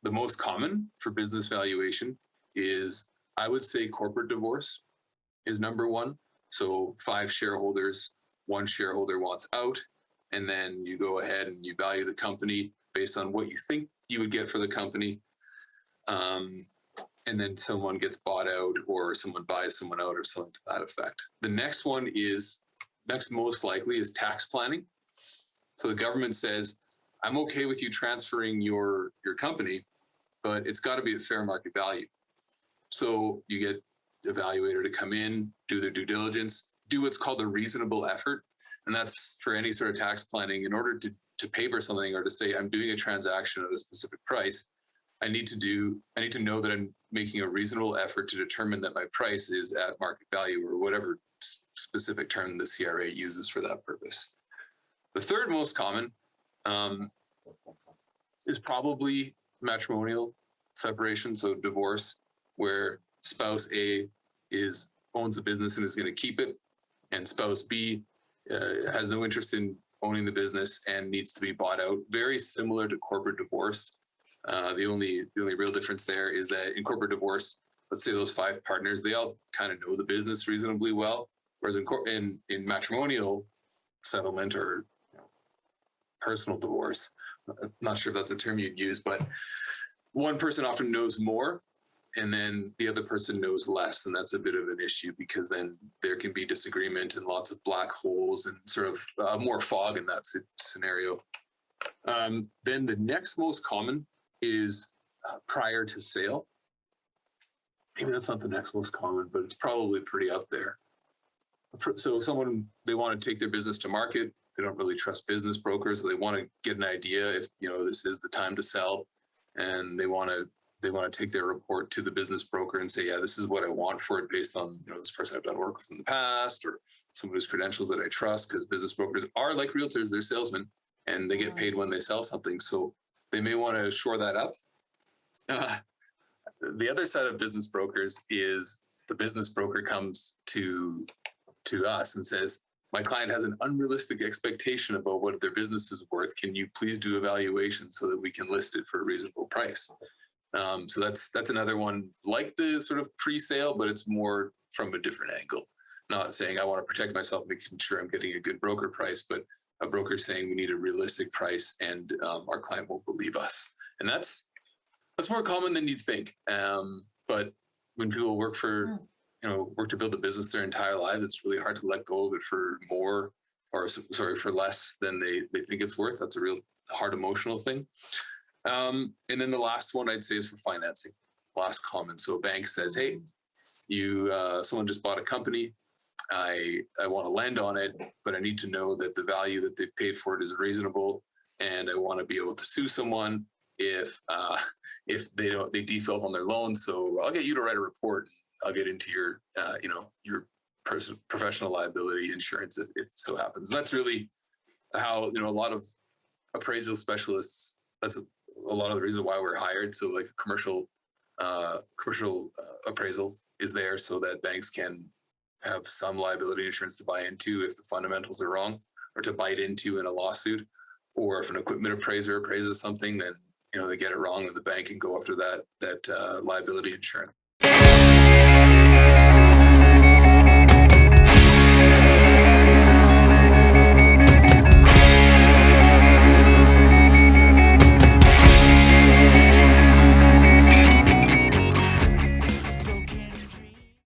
the most common for business valuation is, I would say, corporate divorce is number one. So 5 shareholders, 1 shareholder wants out, and then you go ahead and you value the company based on what you think you would get for the company. And then someone gets bought out, or someone buys someone out, or something to that effect. The next one is, next most likely, is tax planning. So the government says, I'm okay with you transferring your company, but it's got to be at fair market value. So you get an evaluator to come in, do their due diligence, do what's called a reasonable effort. And that's for any sort of tax planning. In order to paper something or to say, I'm doing a transaction at a specific price, I need to know that I'm making a reasonable effort to determine that my price is at market value, or whatever specific term the CRA uses for that purpose. The third most common is probably matrimonial separation, so divorce, where spouse A owns a business and is going to keep it, and spouse B has no interest in owning the business and needs to be bought out. Very similar to corporate divorce. The only real difference there is that in corporate divorce, let's say those 5 partners, they all kind of know the business reasonably well, whereas in matrimonial settlement, or personal divorce, I'm not sure if that's a term you'd use, but one person often knows more, and then the other person knows less, and that's a bit of an issue, because then there can be disagreement and lots of black holes and sort of more fog in that scenario. Then the next most common is prior to sale. Maybe that's not the next most common, but it's probably pretty up there. So they want to take their business to market. They don't really trust business brokers. So they want to get an idea if this is the time to sell, and they want to take their report to the business broker and say, yeah, this is what I want for it, based on this person I've done work with in the past, or some of his credentials that I trust, because business brokers are like realtors, they're salesmen, and they get paid when they sell something. So they may want to shore that up. The other side of business brokers is the business broker comes to us and says, my client has an unrealistic expectation about what their business is worth. Can you please do a valuation so that we can list it for a reasonable price? So that's another one, like the sort of pre-sale, but it's more from a different angle. Not saying I want to protect myself, making sure I'm getting a good broker price, but a broker saying we need a realistic price, and our client won't believe us. And that's more common than you'd think. But when people work to build a business their entire lives, it's really hard to let go of it for less than they think it's worth. That's a real hard emotional thing. And then the last one I'd say is for financing. Last common. So a bank says, hey, someone just bought a company. I want to lend on it, but I need to know that the value that they paid for it is reasonable, and I want to be able to sue someone if they default on their loan. So I'll get you to write a report. I'll get into your professional liability insurance if so happens. And that's really how a lot of appraisal specialists. That's a lot of the reason why we're hired. So like commercial appraisal is there so that banks can have some liability insurance to buy into if the fundamentals are wrong, or to bite into in a lawsuit, or if an equipment appraiser appraises something, then they get it wrong, and the bank can go after that liability insurance.